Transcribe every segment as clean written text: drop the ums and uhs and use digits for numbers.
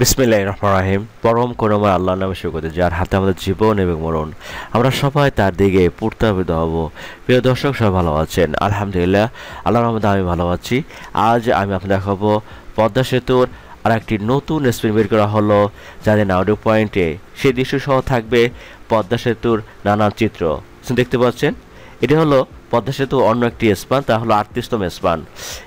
বিসমিল্লাহির রহমানির রহিম। পরম করুণাময় আল্লাহর নামে শুরু করতে, যার হাতে আমাদের জীবন এবং মরণ। আমরা সবাই তার দিকে পূর্তাবিত হব। প্রিয় দর্শক, সবাই ভালো আছেন? আলহামদুলিল্লাহ, আল্লাহর রহমতে আমি ভালো আছি। আজ আমি আপনাদের দেখাবো পদ্মা সেতুর আর একটি নতুন স্পিন বের করা হলো, যাদের নাউডু পয়েন্টে সেই দৃশ্য সহ থাকবে পদ্মা সেতুর নানান চিত্র। দেখতে পাচ্ছেন, এটি হলো পদ্মা সেতু অন্য একটি স্পান, তা হলো 38তম স্পান।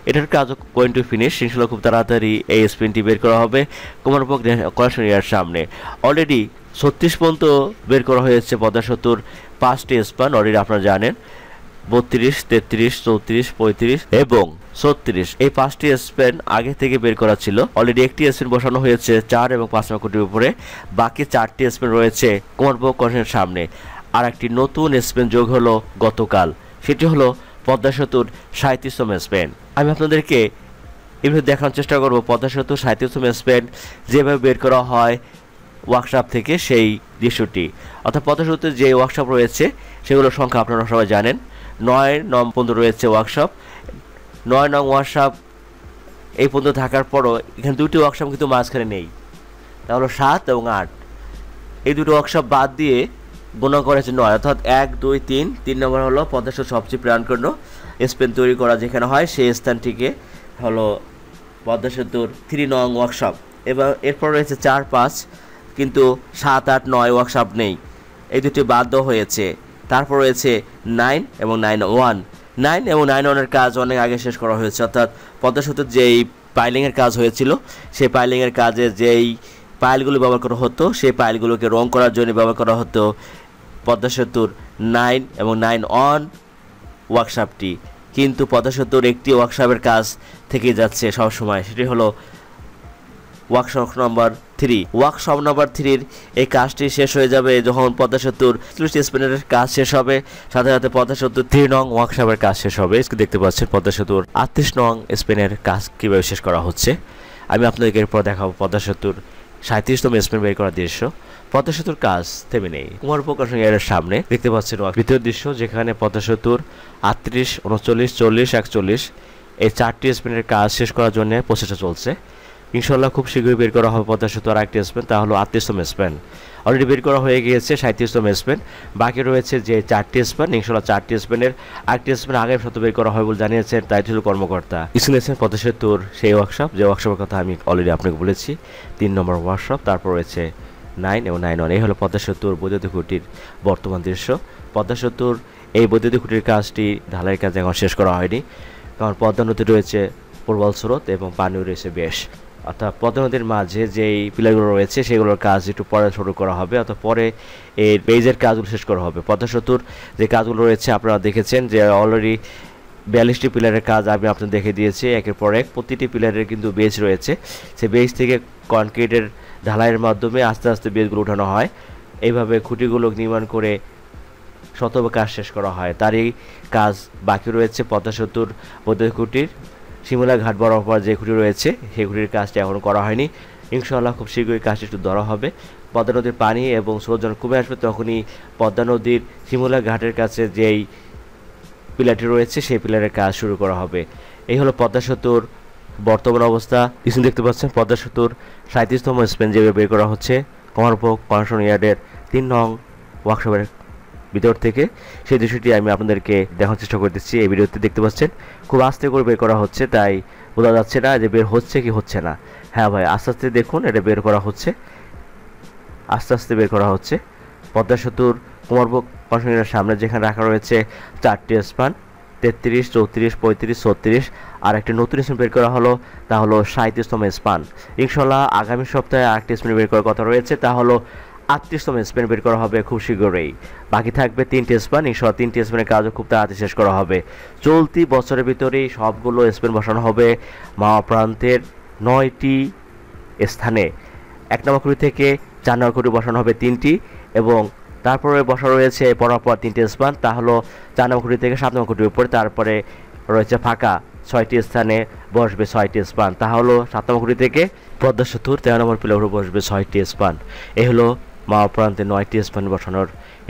এটার কাজ গোয়িং টু ফিনিশ। ইনশাল্লাহ খুব তাড়াতাড়ি এই স্পিনটি বের করা হবে কুমারপুর কলেকশন এরিয়ার সামনে। অলরেডি 36 পর্যন্ত বের করা হয়েছে পদ্মা সেতুর 5টি স্পান। অলরেডি আপনারা জানেন 32, 33, 34, 35 এবং 36 এই 5টি স্পেন আগে থেকে বের করা ছিল। অলরেডি একটি স্পেন বসানো হয়েছে 4 এবং 5 কোটির উপরে। বাকি 4টি স্পেন রয়েছে কুমারপুর কলেকশনের সামনে। আর একটি নতুন স্পেন যোগ হলো গতকাল, সেটি হলো পদ্মা সেতুর 37তম স্পেন। আমি আপনাদেরকে এভাবে দেখানোর চেষ্টা করব পদ্মা সেতুর 37তম স্পেন যেভাবে বের করা হয় ওয়ার্কশপ থেকে সেই দৃশ্যটি। অর্থাৎ পদ্মা সেতুতে যে ওয়ার্কশপ রয়েছে সেগুলোর সংখ্যা আপনারা সবাই জানেন। 9 নং পর্যন্ত রয়েছে ওয়ার্কশপ। 9 নং ওয়ার্কশপ এই পর্যন্ত থাকার পরও এখানে দুটি ওয়ার্কশপ কিন্তু মাঝখানে নেই, তাহলে 7 এবং 8 এই দুটো ওয়ার্কশপ বাদ দিয়ে গুণ করেছে 9, অর্থাৎ 1, 2, 3 3 নম্বর হলো পদ্মা সেতুর সবচেয়ে প্রাণকেন্দ্র স্পেন তৈরি করা যেখানে হয় সেই স্থানটিকে হলো পদ্মা সেতুর 3 নং ওয়ার্কশপ। এবং এরপর রয়েছে 4, 5, কিন্তু 7, 8, 9 ওয়ার্কশপ নেই, এই দুটি বাদ হয়েছে। তারপর রয়েছে 9 এবং 9-1। 9 এবং 9-1-এর কাজ অনেক আগে শেষ করা হয়েছে, অর্থাৎ পদ্মা সেতুর যেই পাইলিংয়ের কাজ হয়েছিল সেই পাইলিংয়ের কাজে যেই পাইলগুলো ব্যবহার করা হতো সেই পাইলগুলোকে রং করার জন্য ব্যবহার করা হতো পদ্মা সেতুর 9 এবং 9-1 ওয়ার্কশপটি। কিন্তু পদ্মা সেতুর একটি ওয়ার্কশপের কাজ থেকে যাচ্ছে সবসময়, সেটি হলো ওয়ার্কশপ নম্বর 3। ওয়ার্কশপ নম্বর 3-র এই কাজটি শেষ হয়ে যাবে যখন পদ্মা সেতুর 30 স্পেনের কাজ শেষ হবে, সাথে সাথে পদ্মা সেতুর 3 নং ওয়ার্কশপের কাজ শেষ হবে। দেখতে পাচ্ছেন পদ্মা সেতুর 38 নং স্পেনের কাজ কীভাবে শেষ করা হচ্ছে। আমি আপনাদেরকে এরপর দেখাবো পদ্মা সেতুর 37তম স্পেন বের করার দৃশ্য। পদ্মা সেতুর কাজ থেমে নেই। কুমারপুর কলেকশন এরিয়ার সামনে দেখতে পাচ্ছেন দ্বিতীয় দৃশ্য, যেখানে পদ্মা সেতুর 38, 39, 40, 41 এই 4টি স্পেনের কাজ শেষ করার জন্য প্রচেষ্টা চলছে। ইনশাল্লাহ খুব শীঘ্রই বের করা হবে পদ্মা সেতু আর একটি স্পেন, তা হলো 38তম স্পেন। অলরেডি বের করা হয়ে গিয়েছে 37তম স্পেন। বাকি রয়েছে যে 4টি স্পেন। ইনশাল্লাহ 4টি স্পেনের আরেকটি স্পেন আগে শত বের করা হয় বলে জানিয়েছেন টাইটেল কর্মকর্তা। শুনেছেন পদ্মা সেতুর সেই ওয়ার্কশপ, যে ওয়ার্কশপের কথা আমি অলরেডি আপনাকে বলেছি, 3 নম্বর ওয়ার্কশপ। তারপর রয়েছে 9 এবং 9-1। এই হলো পদ্মা সেতুর বৈদ্যুতিক খুঁটির বর্তমান দৃশ্য। পদ্মা সেতুর এই বৈদ্যুতিক খুঁটির কাজটি ঢালাইয়ের কাজ এখন শেষ করা হয়নি, কারণ পদ্মা নদী রয়েছে প্রবল স্রোত এবং পানিও রয়েছে বেশ। অর্থাৎ পদ্মা নদীর মাঝে যেই পিলারগুলো রয়েছে সেগুলোর কাজ একটু পরে শুরু করা হবে, অর্থাৎ পরে এই বেজের কাজগুলো শেষ করা হবে। পদ্মা সেতুর যে কাজগুলো রয়েছে আপনারা দেখেছেন যে অলরেডি 42টি পিলারের কাজ আমি আপনাদের দেখে দিয়েছি একের পর এক। প্রতিটি পিলারের কিন্তু বেজ রয়েছে, সেই বেজ থেকে কনক্রিটের ঢালাইয়ের মাধ্যমে আস্তে আস্তে বেজগুলো উঠানো হয়। এইভাবে খুঁটিগুলো নির্মাণ করে শতভাবে কাজ শেষ করা হয়। তারই কাজ বাকি রয়েছে পদ্মা সেতুর বৈদ্যুতিক খুঁটির শিমুলা ঘাট বরাবর যে খুঁটি রয়েছে সেই খুঁটির কাজটি এখনও করা হয়নি। ইনশাআল্লাহ খুব শীঘ্রই কাজটি একটু ধরা হবে। পদ্মা নদীর পানি এবং স্রোত যখন কমে আসবে তখনই পদ্মা নদীর শিমুলা ঘাটের কাছে যেই পিলারটি রয়েছে সেই পিলারের কাজ শুরু করা হবে। এই হলো পদ্মা সেতুর বর্তমান অবস্থা। কিছু দেখতে পাচ্ছেন পদ্মা সেতুর 37তম স্পেন যেভাবে বের করা হচ্ছে কুমারপুর কলেকশন ইয়ার্ডের 3 নং ওয়ার্কশপের ভিতর থেকে, সেই দৃশ্যটি আমি আপনাদেরকে দেখার চেষ্টা করতেছি। এই ভিডিওতে দেখতে পাচ্ছেন খুব আস্তে করে বের করা হচ্ছে, তাই বোঝা যাচ্ছে না যে বের হচ্ছে কি হচ্ছে না। হ্যাঁ ভাই, আস্তে আস্তে দেখুন, এটা বের করা হচ্ছে, আস্তে আস্তে বের করা হচ্ছে। পদ্মা সেতুর কুমারপুর কলেকশনের সামনে যেখানে রাখা রয়েছে 4টি স্পান, 33, 34, 35, 36, আর একটি নতুন স্পেন বের করা হলো, তা হলো 37তম স্পান। ইনশাল্লাহ আগামী সপ্তাহে আরেকটি স্পেন বের করার কথা রয়েছে, তা হলো 38তম স্পেন বের করা হবে খুব শীঘ্রই। বাকি থাকবে 3টি স্পেন। ইনশাল্লাহ 3টি স্পেনের কাজও খুব তাড়াতাড়ি শেষ করা হবে। চলতি বছরের ভিতরেই সবগুলো স্পেন বসানো হবে মাওয়া প্রান্তের 9টি স্থানে। 1 নম্বর খুঁটি থেকে 4 নম্বর খুঁটি বসানো হবে 3টি, এবং তারপরে বসা রয়েছে পরপর 3টি স্পান, তা হলো 4 নম্বর খুঁটি থেকে 7 নম্বর খুঁটির উপরে। তারপরে রয়েছে ফাঁকা 6টি স্থানে বসবে 6টি স্পান, তা হলো 7 নম্বর খুঁটি থেকে পদ্মা সেতুর 13 নম্বর পিলারে বসবে 6টি স্পান। এই হলো মাওয়া প্রান্তে 9টি স্পান বসানোর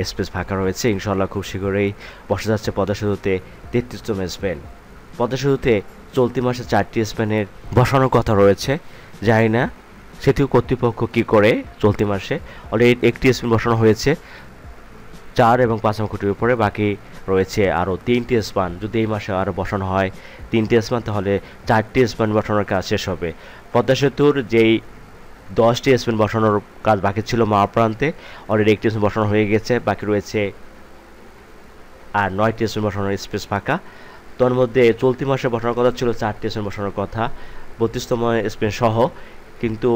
স্পেস ফাঁকা রয়েছে। ইনশাআল্লাহ খুব শীঘ্রই বসা যাচ্ছে পদ্মা সেতুতে 33তম স্পেন। পদ্মা সেতুতে চলতি মাসে 4টি স্পেনের বসানোর কথা রয়েছে, জানি না সেতু কর্তৃপক্ষ কি করে চলতি মাসে অলরেডি একটি স্প্যান বসানো হয়েছে 4 এবং 5 নম্বর খুঁটির উপরে, বাকি রয়েছে আরও 3টি স্প্যান। যদি এই মাসে আরও বসানো হয় 3টি স্প্যান, তাহলে 4টি স্প্যান বসানোর কাজ শেষ হবে। পদ্মা সেতুর যেই 10টি স্প্যান বসানোর কাজ বাকি ছিল মা প্রান্তে, অলরেডি একটি স্প্যান বসানো হয়ে গেছে, বাকি রয়েছে আর 9টি স্প্যান বসানোর স্পেস ফাঁকা। তোর মধ্যে চলতি মাসে বসানোর কথা ছিল 4টি স্প্যান বসানোর কথা 32তম স্প্যান সহ, কিন্তু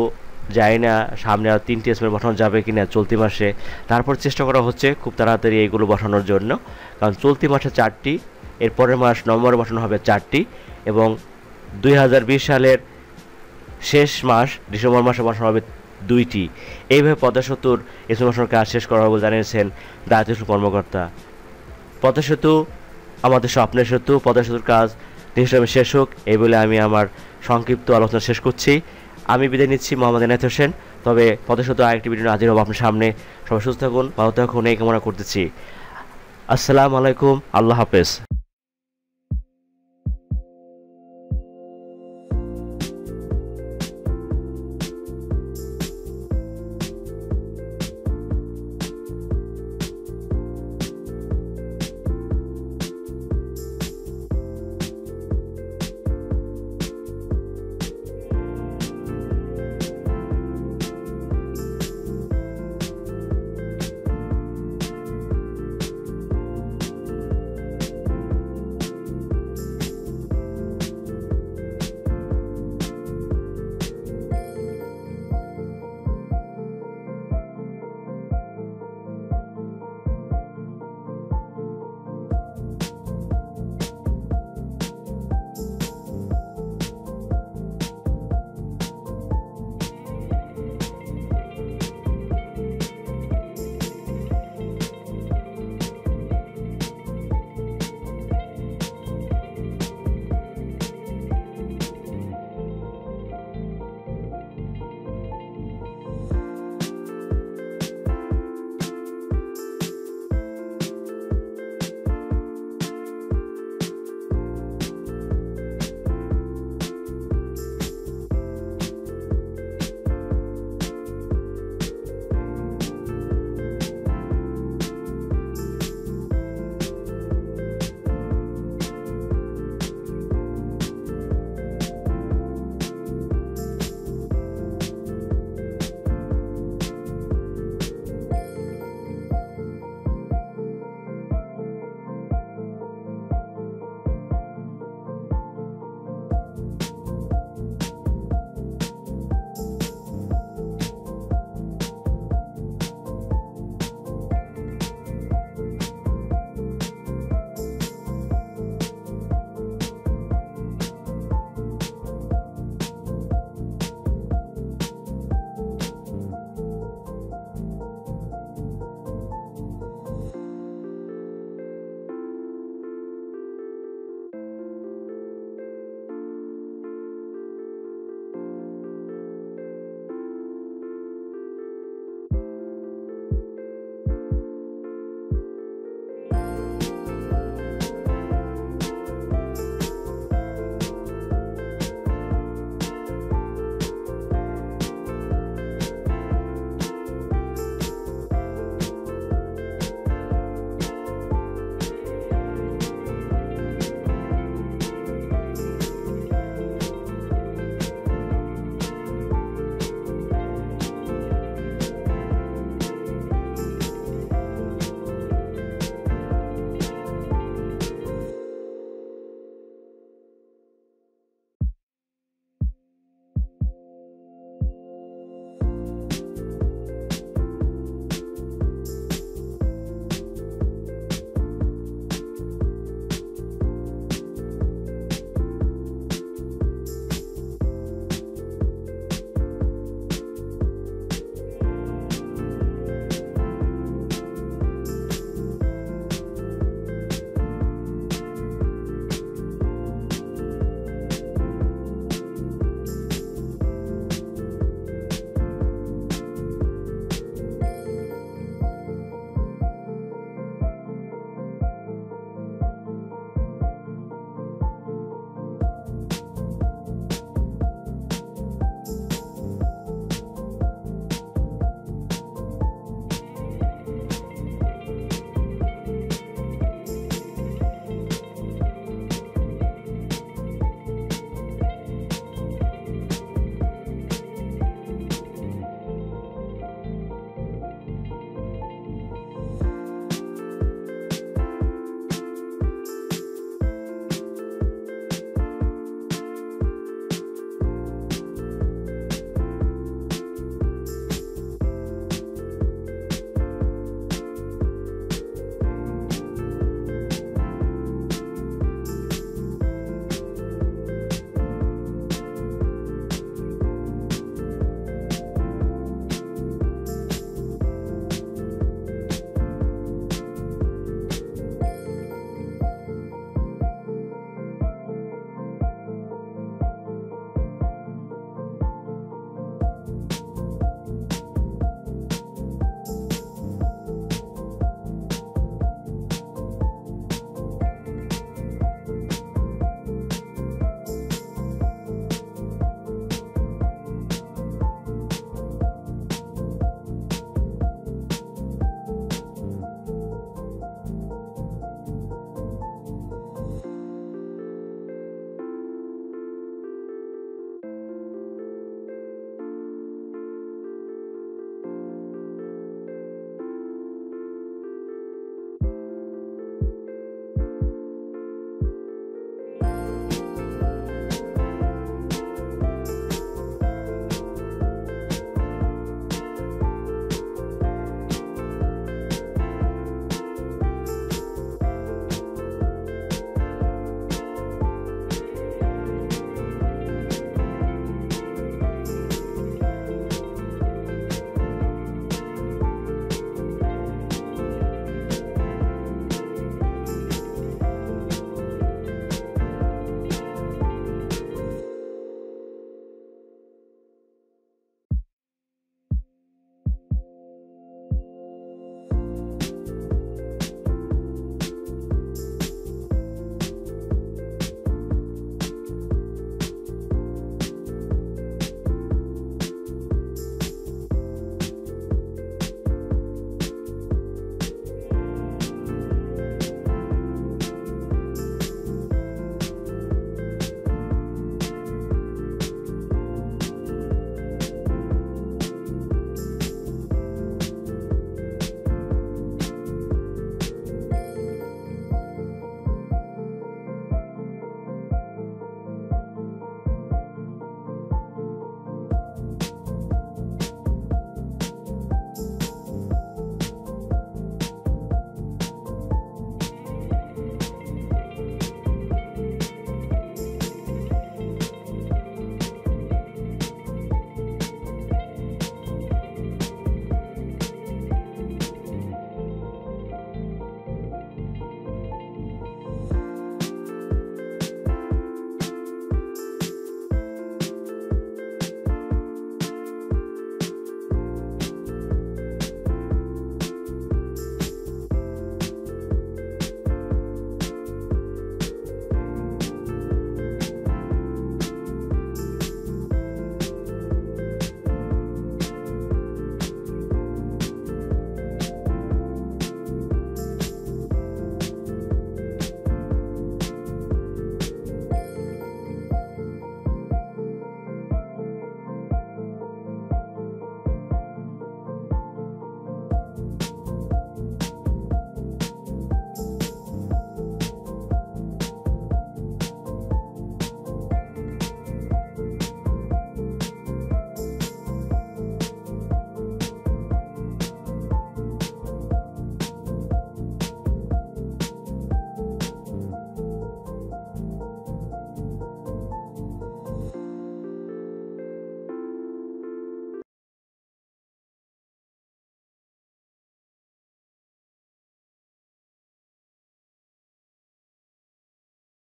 জানি না সামনে আর 3টি স্প্যান বসানো যাবে কিনা চলতি মাসে। তারপর চেষ্টা করা হচ্ছে খুব তাড়াতাড়ি এইগুলো বসানোর জন্য, কারণ চলতি মাসে 4টি, এর পরের মাস নভেম্বরে বসানো হবে 4টি, এবং 2020 সালের শেষ মাস ডিসেম্বর মাসে বসানো হবে 2টি। এইভাবে পদ্মা সেতুর স্প্যান বসানোর কাজ শেষ করা হবে বলে জানিয়েছেন দায়িত্বশীল কর্মকর্তা। পদ্মা সেতু আমাদের স্বপ্নের সেতু, পদ্মা সেতুর কাজ নিশ্চয়ই শেষ হোক, এই বলে আমি আমার সংক্ষিপ্ত আলোচনা শেষ করছি। আমি বিদায় নিচ্ছি, মোহাম্মদ এনায়েত হোসেন। তবে পদ্মা সেতু আরেকটি ভিডিও হাজির হবো আপনার সামনে। সবাই সুস্থ থাকুন, ভালো থাকুন, এই কামনা করতেছি। আসসালামু আলাইকুম, আল্লাহ হাফেজ।